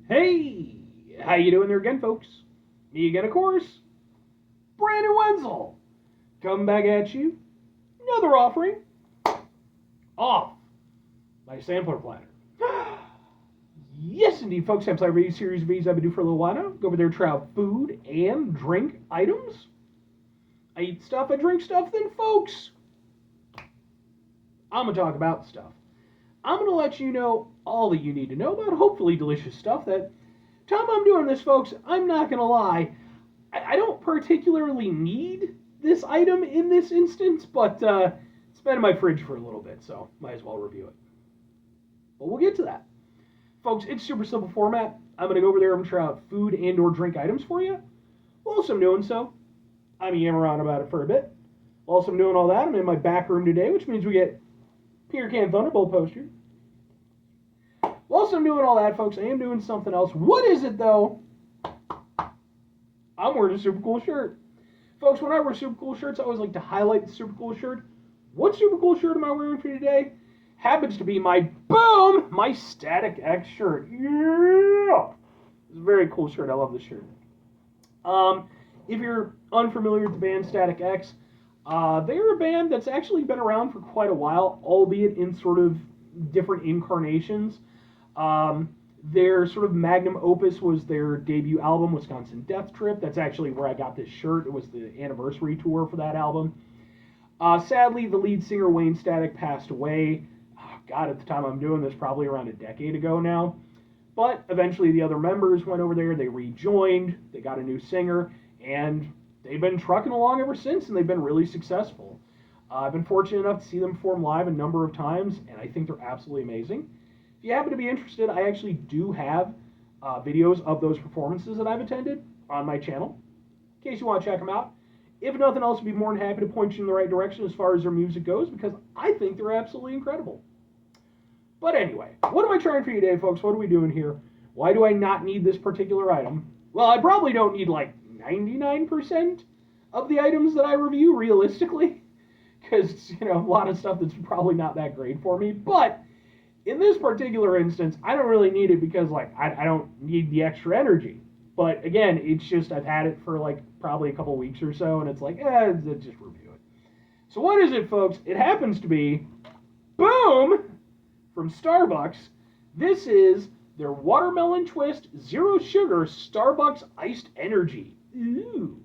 Hey, how you doing there again, folks? Me again, of course. Brandon Wenzel, coming back at you. Another offering off my sampler platter. Yes, indeed, folks. Sampler review series of videos I've been doing for a little while now. Go over there, try out food and drink items. I eat stuff, I drink stuff, then, folks, I'm gonna talk about stuff. I'm gonna let you know all that you need to know about hopefully delicious stuff that time I'm doing this, folks, I'm not going to lie, I don't particularly need this item in this instance, but it's been in my fridge for a little bit, so might as well review it. But we'll get to that. Folks, it's super simple format. I'm going to go over there and try out food and or drink items for you. Whilst I'm doing so, I'm yammering on about it for a bit. Whilst I'm doing all that, I'm in my back room today, which means we get Peter Can Thunderbolt poster. Whilst I'm doing all that, folks, I am doing something else. What is it, though? I'm wearing a super cool shirt. Folks, when I wear super cool shirts, I always like to highlight the super cool shirt. What super cool shirt am I wearing for you today? Happens to be my Static X shirt. Yeah! It's a very cool shirt. I love this shirt. If you're unfamiliar with the band Static X, they're a band that's actually been around for quite a while, albeit in sort of different incarnations. Their sort of magnum opus was their debut album, Wisconsin Death Trip. That's actually where I got this shirt. It was the anniversary tour for that album. Sadly, the lead singer, Wayne Static, passed away. Oh, God, at the time I'm doing this, probably around a decade ago now. But eventually the other members went over there, they rejoined, they got a new singer, and they've been trucking along ever since, and they've been really successful. I've been fortunate enough to see them perform live a number of times, and I think they're absolutely amazing. If you happen to be interested, I actually do have videos of those performances that I've attended on my channel, in case you want to check them out. If nothing else, I'd be more than happy to point you in the right direction as far as their music goes, because I think they're absolutely incredible. But anyway, what am I trying for you today, folks? What are we doing here? Why do I not need this particular item? Well, I probably don't need like 99% of the items that I review, realistically, because, a lot of stuff that's probably not that great for me, but in this particular instance, I don't really need it because, I don't need the extra energy. But again, it's just I've had it for, probably a couple weeks or so, and it's just review it. So what is it, folks? It happens to be, boom, from Starbucks. This is their Watermelon Twist Zero Sugar Starbucks Iced Energy. Ooh.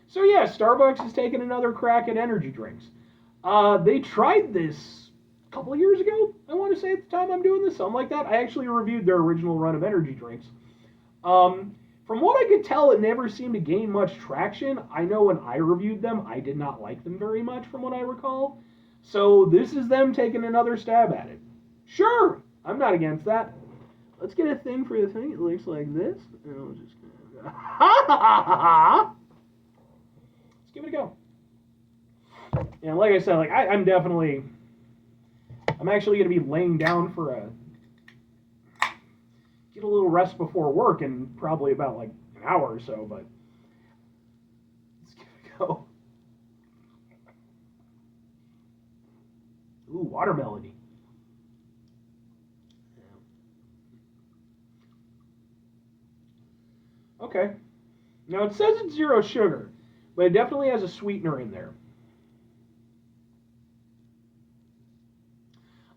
So yeah, Starbucks is taking another crack at energy drinks. They tried this a couple of years ago, I want to say, at the time I'm doing this, something like that. I actually reviewed their original run of energy drinks. From what I could tell, it never seemed to gain much traction. I know when I reviewed them, I did not like them very much, from what I recall. So this is them taking another stab at it. Sure, I'm not against that. Let's get a thing for the thing. It looks like this. And let's give it a go. And like I said, I'm actually going to be laying down for get a little rest before work in probably about an hour or so, but let's give it a go. Ooh, watermelony. Okay. Now it says it's zero sugar, but it definitely has a sweetener in there.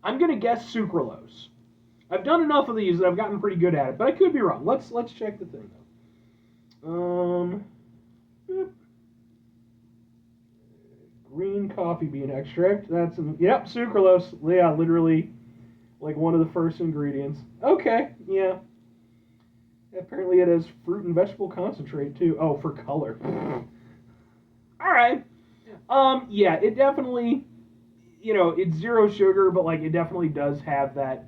I'm gonna guess sucralose. I've done enough of these that I've gotten pretty good at it, but I could be wrong. Let's check the thing though. Green coffee bean extract. Yep, sucralose. Yeah, literally one of the first ingredients. Okay, yeah. Apparently it has fruit and vegetable concentrate too. Oh, for color. All right. Yeah, it definitely, it's zero sugar, but it definitely does have that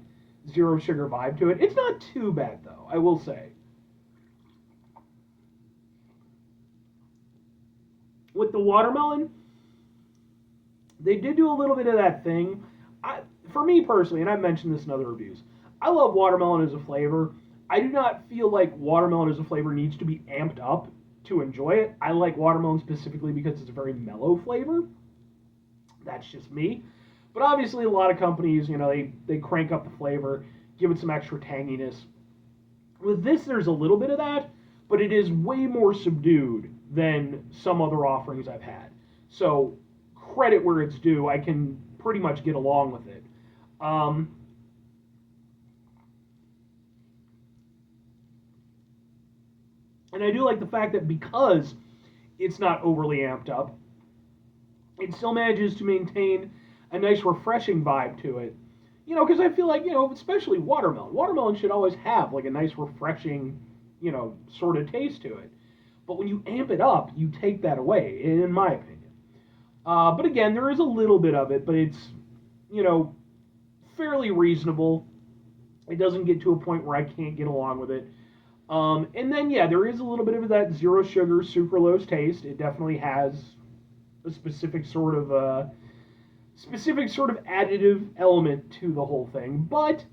zero sugar vibe to it. It's not too bad though, I will say. With the watermelon, they did do a little bit of that thing. For me personally, and I've mentioned this in other reviews, I love watermelon as a flavor. I do not feel like watermelon as a flavor needs to be amped up to enjoy it. I like watermelon specifically because it's a very mellow flavor. That's just me. But obviously a lot of companies, they crank up the flavor, give it some extra tanginess. With this, there's a little bit of that, but it is way more subdued than some other offerings I've had. So, credit where it's due. I can pretty much get along with it. Um, and I do like the fact that because it's not overly amped up, it still manages to maintain a nice refreshing vibe to it. Because I feel like, especially watermelon. Watermelon should always have like a nice refreshing, sort of taste to it. But when you amp it up, you take that away, in my opinion. But again, there is a little bit of it, but it's, you know, fairly reasonable. It doesn't get to a point where I can't get along with it. And then, yeah, there is a little bit of that zero sugar sucralose taste. It definitely has a specific sort of additive element to the whole thing, but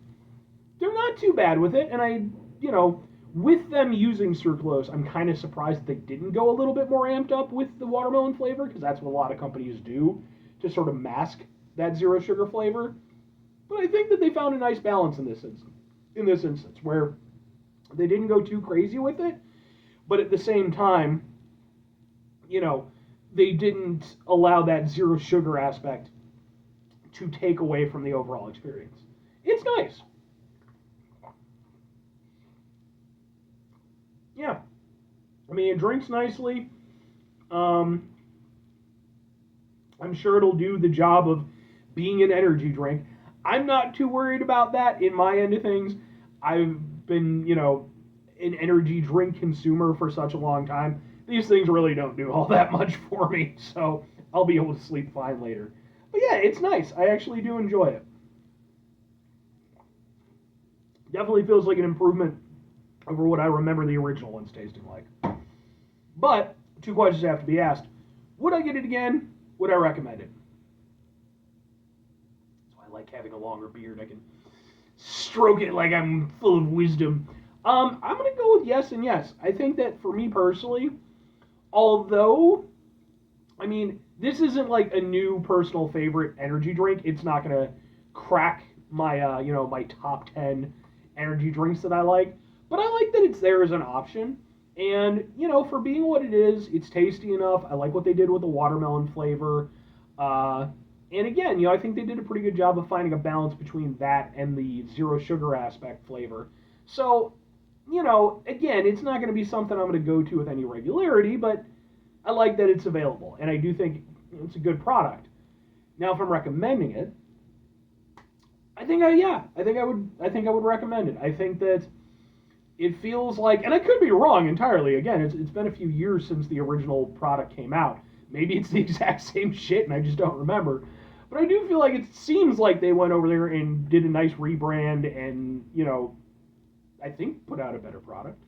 they're not too bad with it. And with them using sucralose, I'm kind of surprised that they didn't go a little bit more amped up with the watermelon flavor, because that's what a lot of companies do to sort of mask that zero sugar flavor. But I think that they found a nice balance in this instance, where they didn't go too crazy with it, but at the same time, they didn't allow that zero sugar aspect to take away from the overall experience. It's nice. Yeah. I mean, it drinks nicely. I'm sure it'll do the job of being an energy drink. I'm not too worried about that in my end of things. I've been, an energy drink consumer for such a long time. These things really don't do all that much for me, so I'll be able to sleep fine later. But yeah, it's nice. I actually do enjoy it. Definitely feels like an improvement over what I remember the original ones tasting like. But, two questions have to be asked. Would I get it again? Would I recommend it? That's why I like having a longer beard. I can stroke it like I'm full of wisdom. I'm going to go with yes and yes. I think that for me personally, although, I mean, this isn't like a new personal favorite energy drink. It's not going to crack my, my top 10 energy drinks that I like. But I like that it's there as an option. And, for being what it is, it's tasty enough. I like what they did with the watermelon flavor. And again, I think they did a pretty good job of finding a balance between that and the zero sugar aspect flavor. So, again, it's not going to be something I'm going to go to with any regularity, but I like that it's available. And I do think it's a good product. Now, if I'm recommending it, I think I would recommend it. I think that it feels like, and I could be wrong entirely. Again, it's been a few years since the original product came out. Maybe it's the exact same shit and I just don't remember. But I do feel like it seems like they went over there and did a nice rebrand and, I think put out a better product.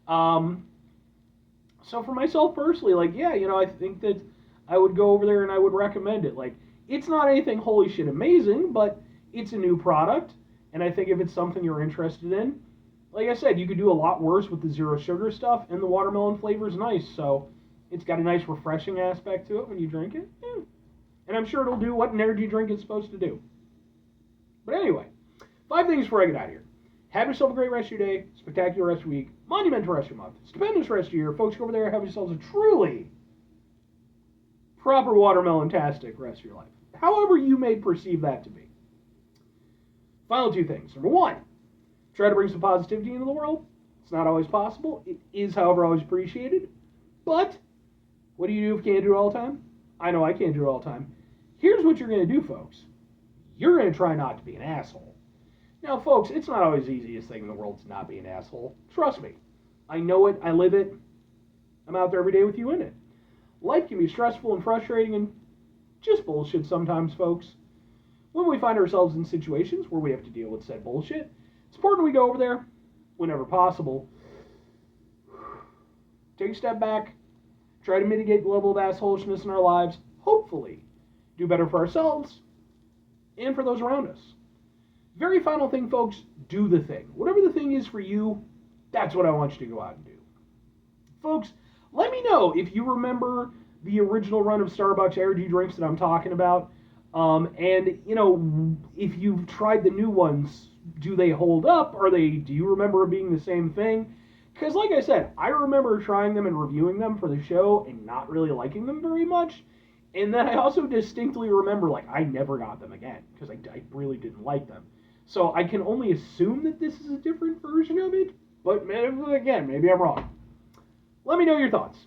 So for myself personally, I think that I would go over there and I would recommend it. Like, it's not anything holy shit amazing, but it's a new product. And I think if it's something you're interested in, like I said, you could do a lot worse with the zero sugar stuff, and the watermelon flavor is nice, so it's got a nice refreshing aspect to it when you drink it. Yeah. And I'm sure it'll do what an energy drink is supposed to do. But anyway, 5 things before I get out of here. Have yourself a great rest of your day, spectacular rest of your week, monumental rest of your month, stupendous rest of your year. Folks, go over there and have yourselves a truly proper watermelon-tastic rest of your life, however you may perceive that to be. Final 2 things. Number 1, try to bring some positivity into the world. It's not always possible. It is, however, always appreciated. But what do you do if you can't do it all the time? I know I can't do it all the time. Here's what you're going to do, folks. You're going to try not to be an asshole. Now, folks, it's not always the easiest thing in the world to not be an asshole. Trust me. I know it. I live it. I'm out there every day with you in it. Life can be stressful and frustrating and just bullshit sometimes, folks. When we find ourselves in situations where we have to deal with said bullshit, it's important we go over there, whenever possible, take a step back, try to mitigate the level of assholishness in our lives, hopefully do better for ourselves and for those around us. Very final thing, folks, do the thing. Whatever the thing is for you, that's what I want you to go out and do. Folks, let me know if you remember the original run of Starbucks energy drinks that I'm talking about. And, if you've tried the new ones do they hold up? Do you remember it being the same thing? Because, like I said, I remember trying them and reviewing them for the show and not really liking them very much. And then I also distinctly remember, like, I never got them again because I really didn't like them. So I can only assume that this is a different version of it. But again, maybe I'm wrong. Let me know your thoughts.